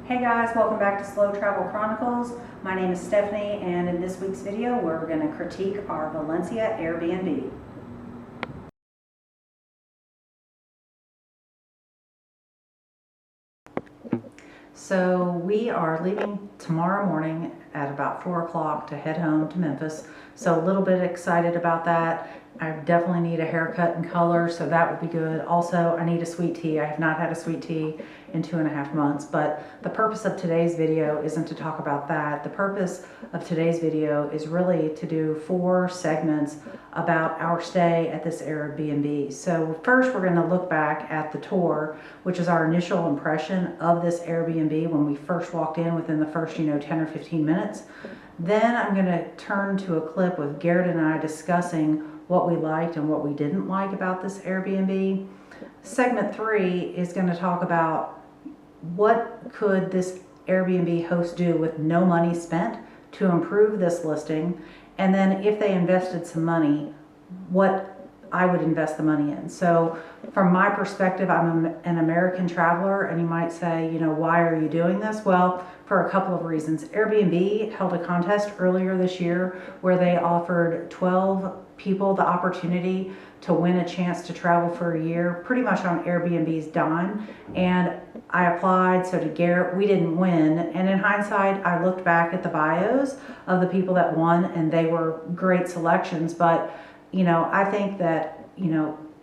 Hey guys, welcome back to Slow Travel Chronicles. My name is Stephanie, and in this week's video we're going to critique our Valencia Airbnb. So we are leaving tomorrow morning at about 4 o'clock to head home to Memphis. So a little bit excited about that. I definitely need a haircut and color, so that would be good. Also, I need a sweet tea. I have not had a sweet tea in 2.5 months, but the purpose of today's video isn't to talk about that. The purpose of today's video is really to do 4 segments about our stay at this Airbnb. So first we're going to look back at the tour, which is our initial impression of this Airbnb when we first walked in within the first 10 or 15 minutes. Then I'm going to turn to a clip with Garrett and I discussing what we liked and what we didn't like about this Airbnb. Segment 3 is going to talk about what could this Airbnb host do with no money spent to improve this listing, and then if they invested some money, what I would invest the money in. So from my perspective, I'm an American traveler, and you might say, why are you doing this? Well, for a couple of reasons. Airbnb held a contest earlier this year where they offered 12 people the opportunity to win a chance to travel for a year, pretty much on Airbnb's dime. And I applied, so did Garrett. We didn't win. And in hindsight, I looked back at the bios of the people that won, and they were great selections. But, I think that,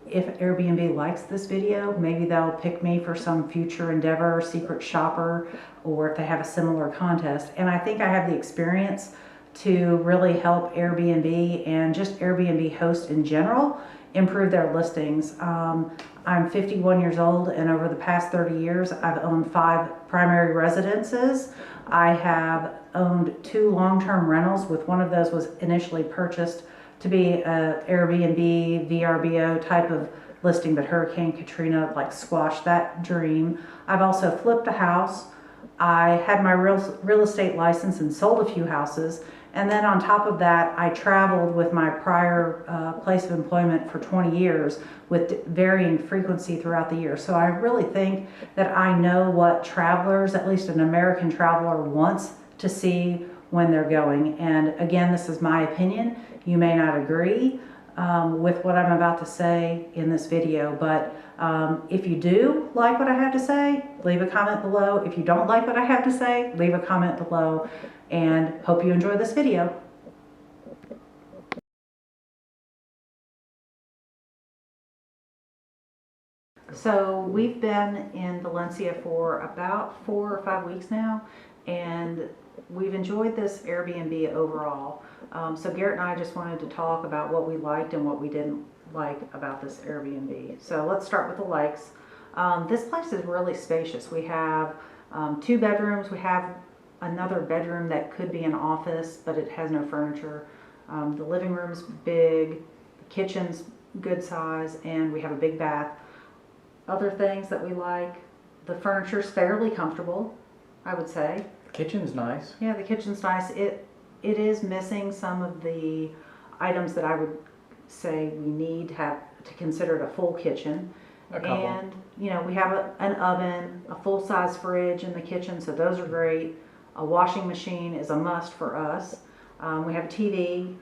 if Airbnb likes this video, maybe they'll pick me for some future endeavor, secret shopper, or if they have a similar contest. And I think I have the experience to really help Airbnb and just Airbnb hosts in general improve their listings. I'm 51 years old, and over the past 30 years, I've owned 5 primary residences. I have owned 2 long-term rentals, with one of those was initially purchased to be a Airbnb, VRBO type of listing, but Hurricane Katrina squashed that dream. I've also flipped a house. I had my real estate license and sold a few houses. And then on top of that, I traveled with my prior place of employment for 20 years with varying frequency throughout the year. So I really think that I know what travelers, at least an American traveler, wants to see when they're going. And again, this is my opinion. You may not agree with what I'm about to say in this video, but if you do like what I have to say, leave a comment below. If you don't like what I have to say, leave a comment below, and hope you enjoy this video. So we've been in Valencia for about 4 or 5 weeks now, and we've enjoyed this Airbnb overall. So Garrett and I just wanted to talk about what we liked and what we didn't like about this Airbnb. So let's start with the likes. This place is really spacious. We have 2 bedrooms. We have another bedroom that could be an office, but it has no furniture. The living room's big, the kitchen's good size, and we have a big bath. Other things that we like, the furniture's fairly comfortable, I would say. The kitchen's nice. Yeah, the kitchen's nice. It is missing some of the items that I would say we need to consider it a full kitchen. A couple. And we have an oven, a full-size fridge in the kitchen, so those are great. A washing machine is a must for us. We have a TV.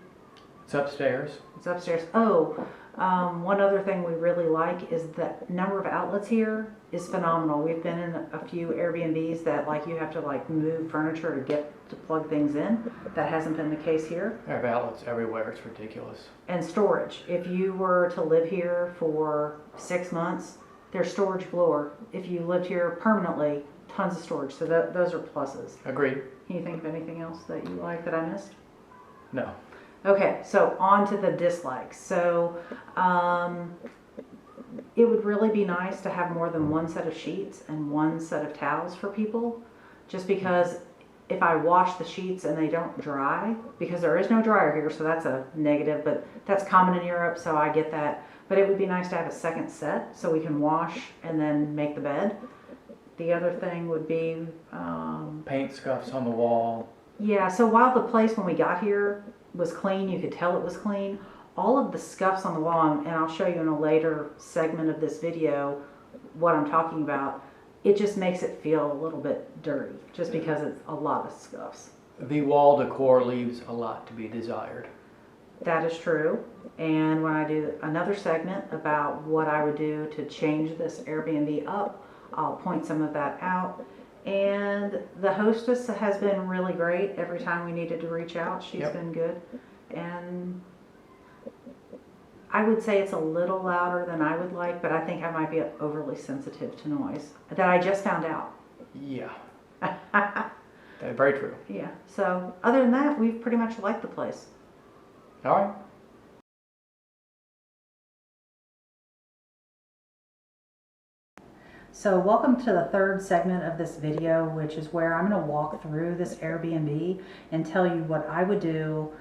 It's upstairs. It's upstairs. One other thing we really like is the number of outlets here is phenomenal. We've been in a few Airbnbs that you have to move furniture to get to plug things in. That hasn't been the case here. There are outlets everywhere. It's ridiculous. And storage. If you were to live here for 6 months, there's storage galore. If you lived here permanently, tons of storage. So those are pluses. Agreed. Can you think of anything else that you like that I missed? No. Okay, so on to the dislikes. So it would really be nice to have more than 1 set of sheets and 1 set of towels for people, just because if I wash the sheets and they don't dry, because there is no dryer here, so that's a negative, but that's common in Europe, so I get that. But it would be nice to have a second set so we can wash and then make the bed. The other thing would be paint scuffs on the wall. Yeah, so while the place when we got here was clean, you could tell it was clean, all of the scuffs on the wall, and I'll show you in a later segment of this video what I'm talking about, it just makes it feel a little bit dirty, just because it's a lot of scuffs. The wall decor leaves a lot to be desired. That is true. And when I do another segment about what I would do to change this Airbnb up, I'll point some of that out. And the hostess has been really great. Every time we needed to reach out, she's Yep. been good. And I would say it's a little louder than I would like, but I think I might be overly sensitive to noise. That I just found out. Yeah, that's very true. Yeah. So other than that, we've pretty much liked the place. All right. So welcome to the third segment of this video, which is where I'm going to walk through this Airbnb and tell you what I would do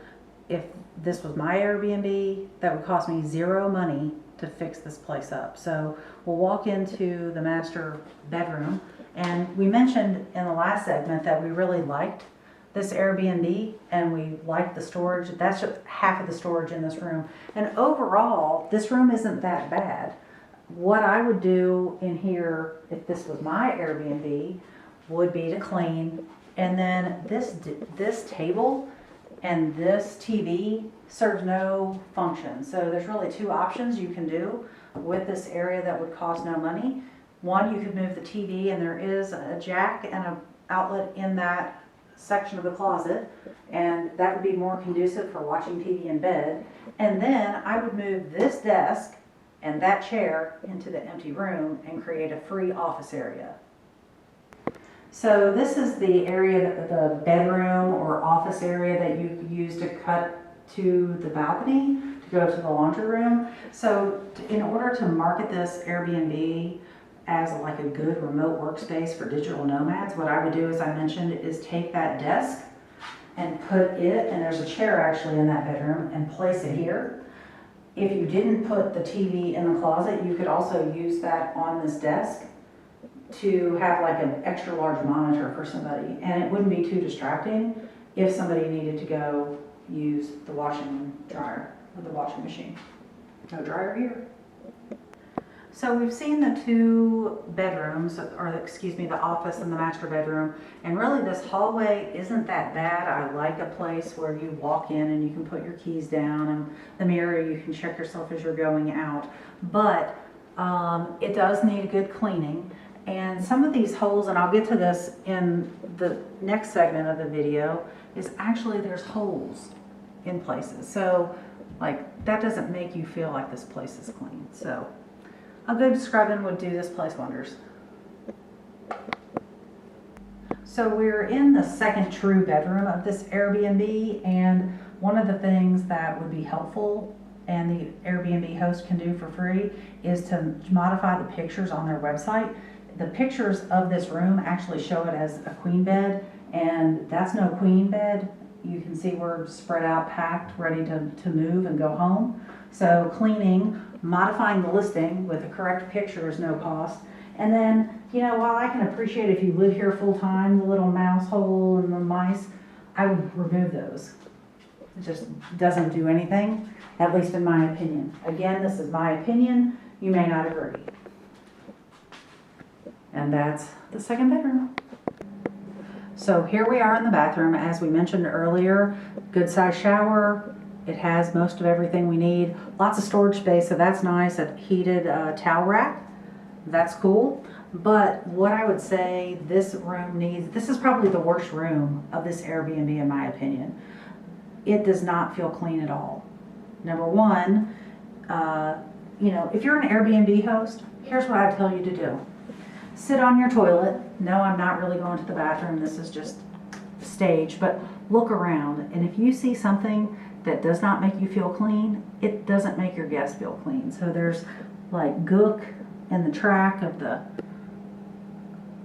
if this was my Airbnb that would cost me zero money to fix this place up. So we'll walk into the master bedroom, and we mentioned in the last segment that we really liked this Airbnb and we liked the storage. That's just half of the storage in this room. And overall, this room isn't that bad. What I would do in here, if this was my Airbnb, would be to clean. And then this table and this TV serves no function. So there's really two options you can do with this area that would cost no money. One, you could move the TV, and there is a jack and an outlet in that section of the closet, and that would be more conducive for watching TV in bed. And then I would move this desk and that chair into the empty room and create a free office area. So this is the area, the bedroom or office area that you use to cut to the balcony to go to the laundry room. So in order to market this Airbnb as like a good remote workspace for digital nomads, what I would do, as I mentioned, is take that desk and put it, and there's a chair actually in that bedroom, and place it here. If you didn't put the TV in the closet, you could also use that on this desk to have like an extra large monitor for somebody, and it wouldn't be too distracting if somebody needed to go use the washing dryer or the washing machine. No dryer here. So we've seen the two bedrooms, or excuse me, the office and the master bedroom, and really this hallway isn't that bad. I like a place where you walk in and you can put your keys down, and the mirror, you can check yourself as you're going out, but it does need a good cleaning. And some of these holes, and I'll get to this in the next segment of the video, is actually there's holes in places. So like that doesn't make you feel like this place is clean. So a good scrubbing would do this place wonders. So we're in the second true bedroom of this Airbnb, and one of the things that would be helpful and the Airbnb host can do for free is to modify the pictures on their website. The pictures of this room actually show it as a queen bed, and that's no queen bed. You can see we're spread out, packed, ready to move and go home. So cleaning, modifying the listing with the correct picture is no cost. And then, you know, while I can appreciate if you live here full time, the little mouse hole and the mice, I would remove those. It just doesn't do anything, at least in my opinion. Again, this is my opinion. You may not agree. And that's the second bedroom. So here we are in the bathroom. As we mentioned earlier, good size shower. It has most of everything we need. Lots of storage space, so that's nice. A heated towel rack, that's cool. But what I would say this room needs, this is probably the worst room of this Airbnb in my opinion. It does not feel clean at all. Number one, you know, if you're an Airbnb host, here's what I tell you to do. Sit on your toilet. No, I'm not really going to the bathroom. This is just stage, but look around. And if you see something that does not make you feel clean, it doesn't make your guests feel clean. So there's like gook in the track of the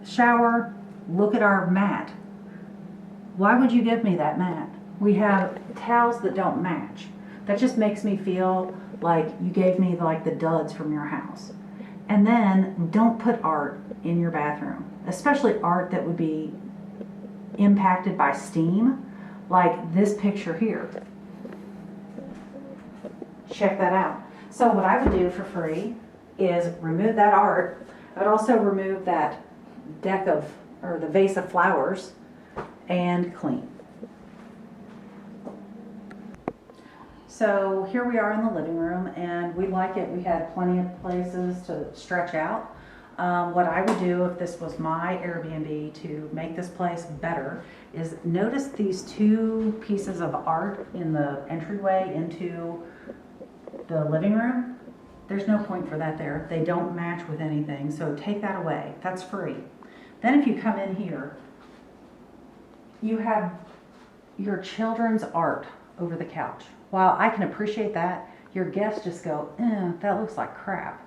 shower. Look at our mat. Why would you give me that mat? We have towels that don't match. That just makes me feel like you gave me like the duds from your house. And then don't put art in your bathroom, especially art that would be impacted by steam, like this picture here. Check that out. So what I would do for free is remove that art. I would also remove that deck of, or the vase of flowers, and clean. So here we are in the living room, and we like it. We had plenty of places to stretch out. What I would do if this was my Airbnb to make this place better is notice these two pieces of art in the entryway into the living room. There's no point for that there. They don't match with anything, so take that away. That's free. Then if you come in here, you have your children's art over the couch. While I can appreciate that, your guests just go, that looks like crap.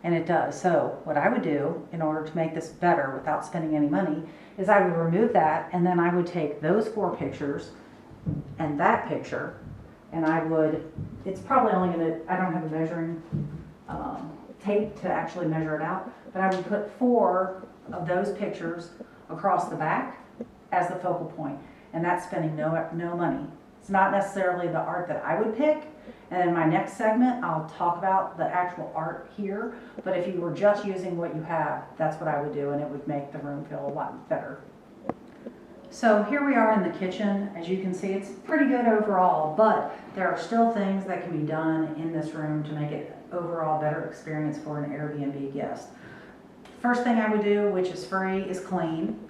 And it does. So what I would do in order to make this better without spending any money is I would remove that, and then I would take those 4 pictures and that picture, and I would, it's probably only gonna, I don't have a measuring tape to actually measure it out, but I would put 4 of those pictures across the back as the focal point, and that's spending no money. It's not necessarily the art that I would pick, and in my next segment I'll talk about the actual art here, but if you were just using what you have, that's what I would do, and it would make the room feel a lot better. So here we are in the kitchen. As you can see, it's pretty good overall, but there are still things that can be done in this room to make it overall better experience for an Airbnb guest. First thing I would do, which is free, is clean.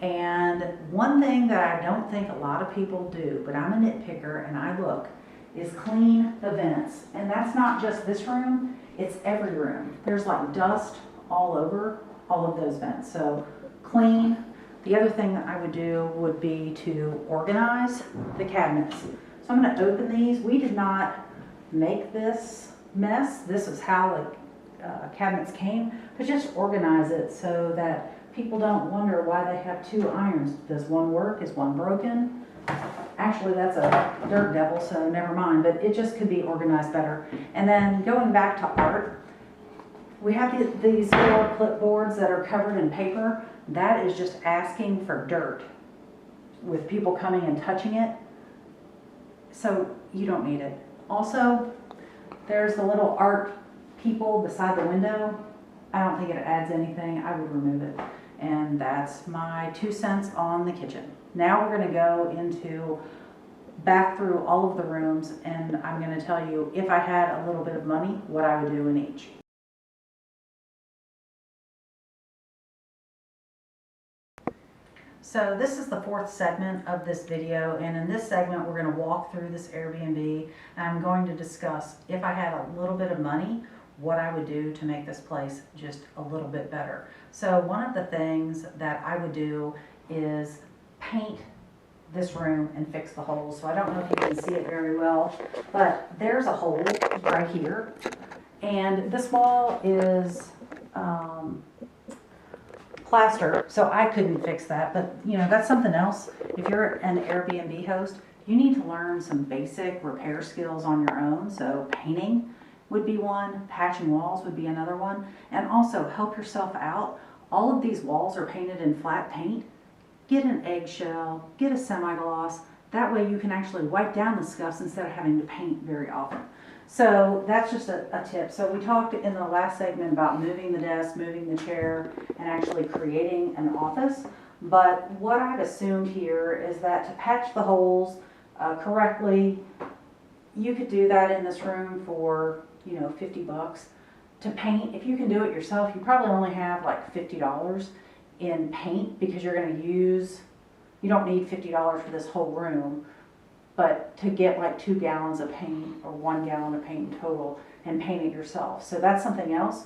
And one thing that I don't think a lot of people do, but I'm a nitpicker and I look, is clean the vents. And that's not just this room, it's every room. There's like dust all over all of those vents. So clean. The other thing that I would do would be to organize the cabinets. So I'm going to open these. We did not make this mess. This is how the cabinets came, but just organize it so that people don't wonder why they have 2 irons. Does one work? Is one broken? Actually, that's a dirt devil, so never mind, but it just could be organized better. And then going back to art, we have these 4 clipboards that are covered in paper. That is just asking for dirt with people coming and touching it. So you don't need it. Also, there's the little art people beside the window. I don't think it adds anything. I would remove it. And that's my 2 cents on the kitchen. Now we're going to go back through all of the rooms, and I'm going to tell you, if I had a little bit of money, what I would do in each. So this is the 4th segment of this video, and in this segment we're going to walk through this Airbnb, and I'm going to discuss, if I had a little bit of money, what I would do to make this place just a little bit better. So one of the things that I would do is paint this room and fix the holes. So I don't know if you can see it very well, but there's a hole right here, and this wall is plaster, so I couldn't fix that, but you know, that's something else. If you're an Airbnb host, you need to learn some basic repair skills on your own. So painting would be one, patching walls would be another one, and also help yourself out. All of these walls are painted in flat paint. Get an eggshell, get a semi-gloss. That way you can actually wipe down the scuffs instead of having to paint very often. So that's just a tip. So we talked in the last segment about moving the desk, moving the chair, and actually creating an office. But what I've assumed here is that to patch the holes correctly, you could do that in this room for, you know, $50. To paint, if you can do it yourself, you probably only have like $50 in paint, because you're going to use, you don't need $50 for this whole room, but to get like 2 gallons of paint or 1 gallon of paint in total and paint it yourself. So that's something else.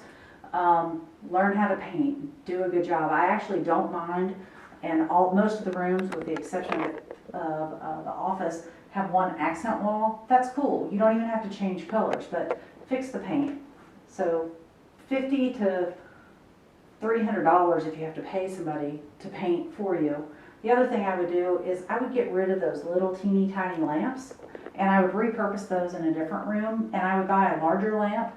Learn how to paint, do a good job. I actually don't mind, and most of the rooms, with the exception of the office, have one accent wall. That's cool. You don't even have to change colors, but fix the paint. So $50 to $300 if you have to pay somebody to paint for you. The other thing I would do is I would get rid of those little teeny tiny lamps, and I would repurpose those in a different room, and I would buy a larger lamp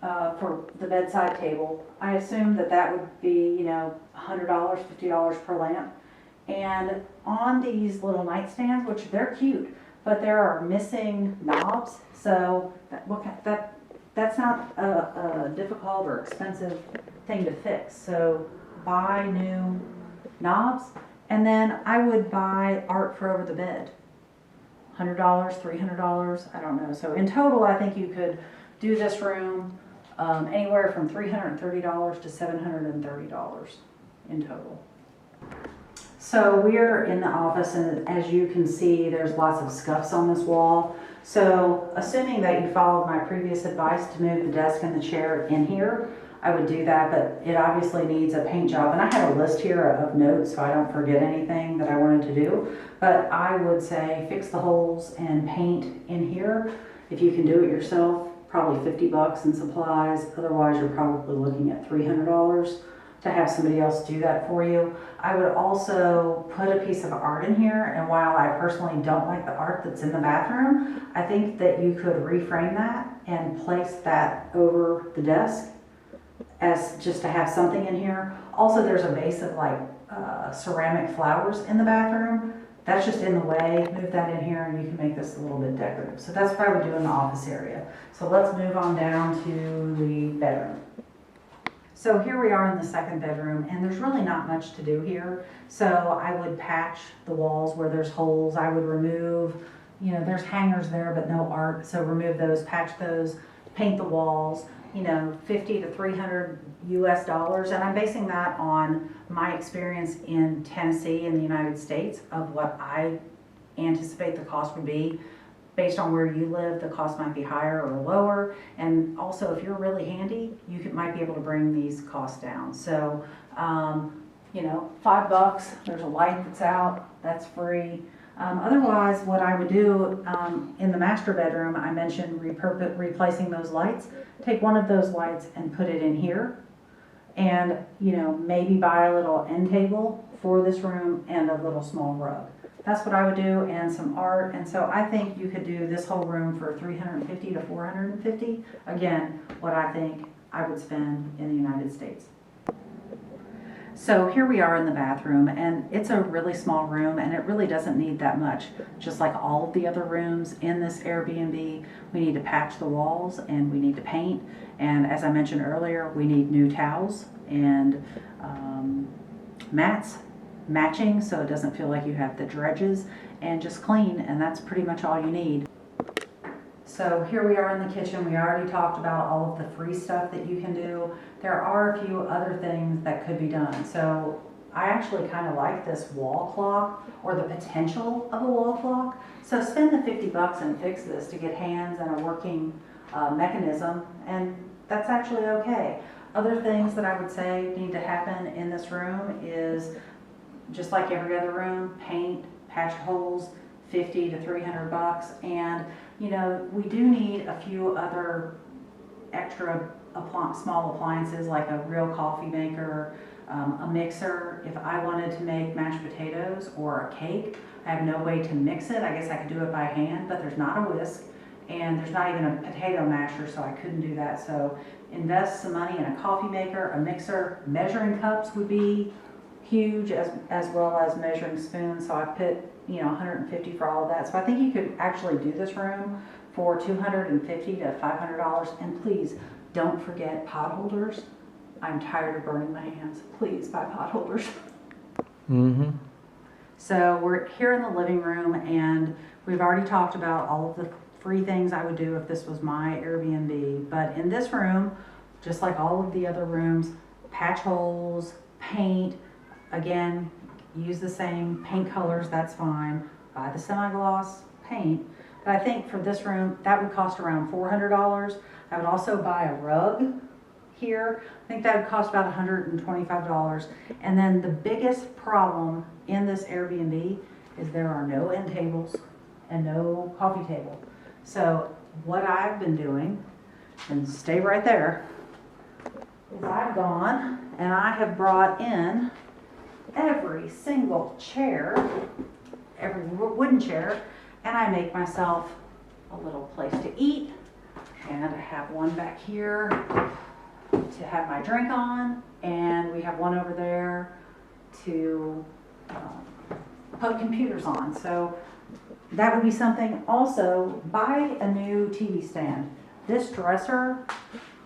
for the bedside table. I assumed that would be, you know, $100, $50 per lamp. And on these little nightstands, which they're cute, but there are missing knobs, so that's not a difficult or expensive thing to fix. So buy new knobs, and then I would buy art for over the bed. $100, $300, I don't know. So in total, I think you could do this room anywhere from $330 to $730 in total. So we're in the office, and as you can see, there's lots of scuffs on this wall. So assuming that you followed my previous advice to move the desk and the chair in here, I would do that, but it obviously needs a paint job. And I have a list here of notes so I don't forget anything that I wanted to do. But I would say fix the holes and paint in here. If you can do it yourself, probably 50 bucks in supplies. Otherwise, you're probably looking at $300 to have somebody else do that for you. I would also put a piece of art in here, and while I personally don't like the art that's in the bathroom, I think that you could reframe that and place that over the desk as just to have something in here. Also, there's a vase of like ceramic flowers in the bathroom. That's just in the way. Move that in here and you can make this a little bit decorative. So that's what I would do in the office area. So let's move on down to the bedroom. So here we are in the second bedroom, and there's really not much to do here. So I would patch the walls where there's holes. I would remove, you know, there's hangers there but no art, so remove those, patch those, paint the walls, you know, $50 to $300 US. And I'm basing that on my experience in Tennessee in the United States of what I anticipate the cost would be. Based on where you live, the cost might be higher or lower. And also, if you're really handy, you might be able to bring these costs down. So, you know, $5, there's a light that's out, that's free. Otherwise, what I would do in the master bedroom, I mentioned replacing those lights. Take one of those lights and put it in here. And, you know, maybe buy a little end table for this room and a little small rug. That's what I would do, and some art. And so I think you could do this whole room for $350 to $450. Again, what I think I would spend in the United States. So here we are in the bathroom, and it's a really small room, and it really doesn't need that much. Just like all of the other rooms in this Airbnb, we need to patch the walls and we need to paint. And as I mentioned earlier, we need new towels and mats, matching, so it doesn't feel like you have the dredges, and just clean, and that's pretty much all you need. So here we are in the kitchen. We already talked about all of the free stuff that you can do. There are a few other things that could be done. So I actually kind of like this wall clock, or the potential of a wall clock. So spend the 50 bucks and fix this to get hands and a working mechanism, and that's actually okay. Other things that I would say need to happen in this room is, just like every other room, paint, patch holes, 50 to 300 bucks. And you know, we do need a few other extra small appliances, like a real coffee maker, a mixer. If I wanted to make mashed potatoes or a cake, I have no way to mix it. I guess I could do it by hand, but there's not a whisk, and there's not even a potato masher, so I couldn't do that. So invest some money in a coffee maker, a mixer. Measuring cups would be huge, as well as measuring spoons. So I put, you know, $150 for all of that. So I think you could actually do this room for $250 to $500. And please don't forget pot holders. I'm tired of burning my hands. Please buy pot holders. Mm-hmm. So we're here in the living room, and we've already talked about all of the free things I would do if this was my Airbnb. But in this room, just like all of the other rooms, patch holes, paint. Again, use the same paint colors, that's fine. Buy the semi-gloss paint. But I think for this room, that would cost around $400. I would also buy a rug here. I think that would cost about $125. And then the biggest problem in this Airbnb is there are no end tables and no coffee table. So what I've been doing, and stay right there, is I've gone and I have brought in every single chair, every wooden chair, and I make myself a little place to eat. And I have one back here to have my drink on, and we have one over there to put computers on. So that would be something. Also, buy a new TV stand. This dresser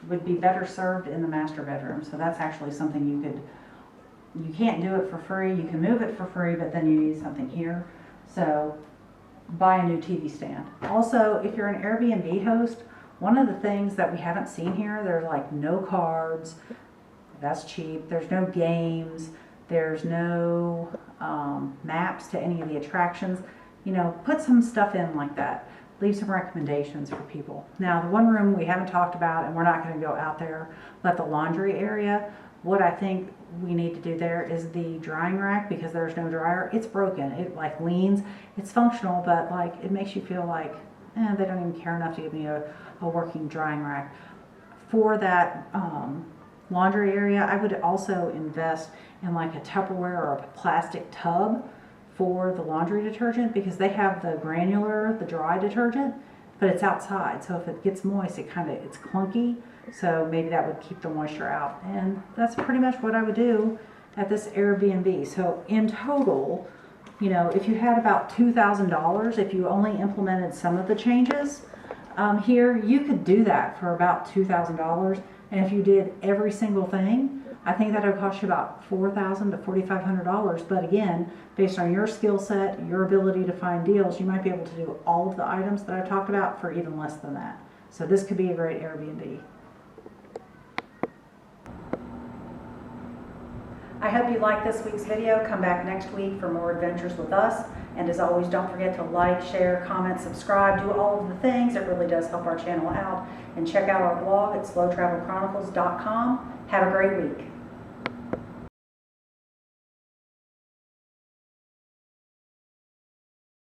would be better served in the master bedroom, so that's actually something you could you can't do it for free. You can move it for free, but then you need something here. So buy a new TV stand. Also, if you're an Airbnb host, one of the things that we haven't seen here, there's like no cards. That's cheap. There's no games. There's no maps to any of the attractions. You know, put some stuff in like that. Leave some recommendations for people. Now, the one room we haven't talked about, and we're not going to go out there, but the laundry area, what I think we need to do there is the drying rack, because there's no dryer. It's broken. It like leans. It's functional, but like it makes you feel like they don't even care enough to give me a working drying rack. For that laundry area, I would also invest in like a Tupperware or a plastic tub for the laundry detergent, because they have the granular, the dry detergent, but it's outside. So if it gets moist, it's clunky. So maybe that would keep the moisture out. And that's pretty much what I would do at this Airbnb. So in total, you know, if you had about $2,000, if you only implemented some of the changes here, you could do that for about $2,000. And if you did every single thing, I think that would cost you about $4,000 to $4,500. But again, based on your skill set, your ability to find deals, you might be able to do all of the items that I talked about for even less than that. So this could be a great Airbnb. I hope you liked this week's video. Come back next week for more adventures with us. And as always, don't forget to like, share, comment, subscribe, do all of the things. It really does help our channel out. And check out our blog at slowtravelchronicles.com. Have a great week.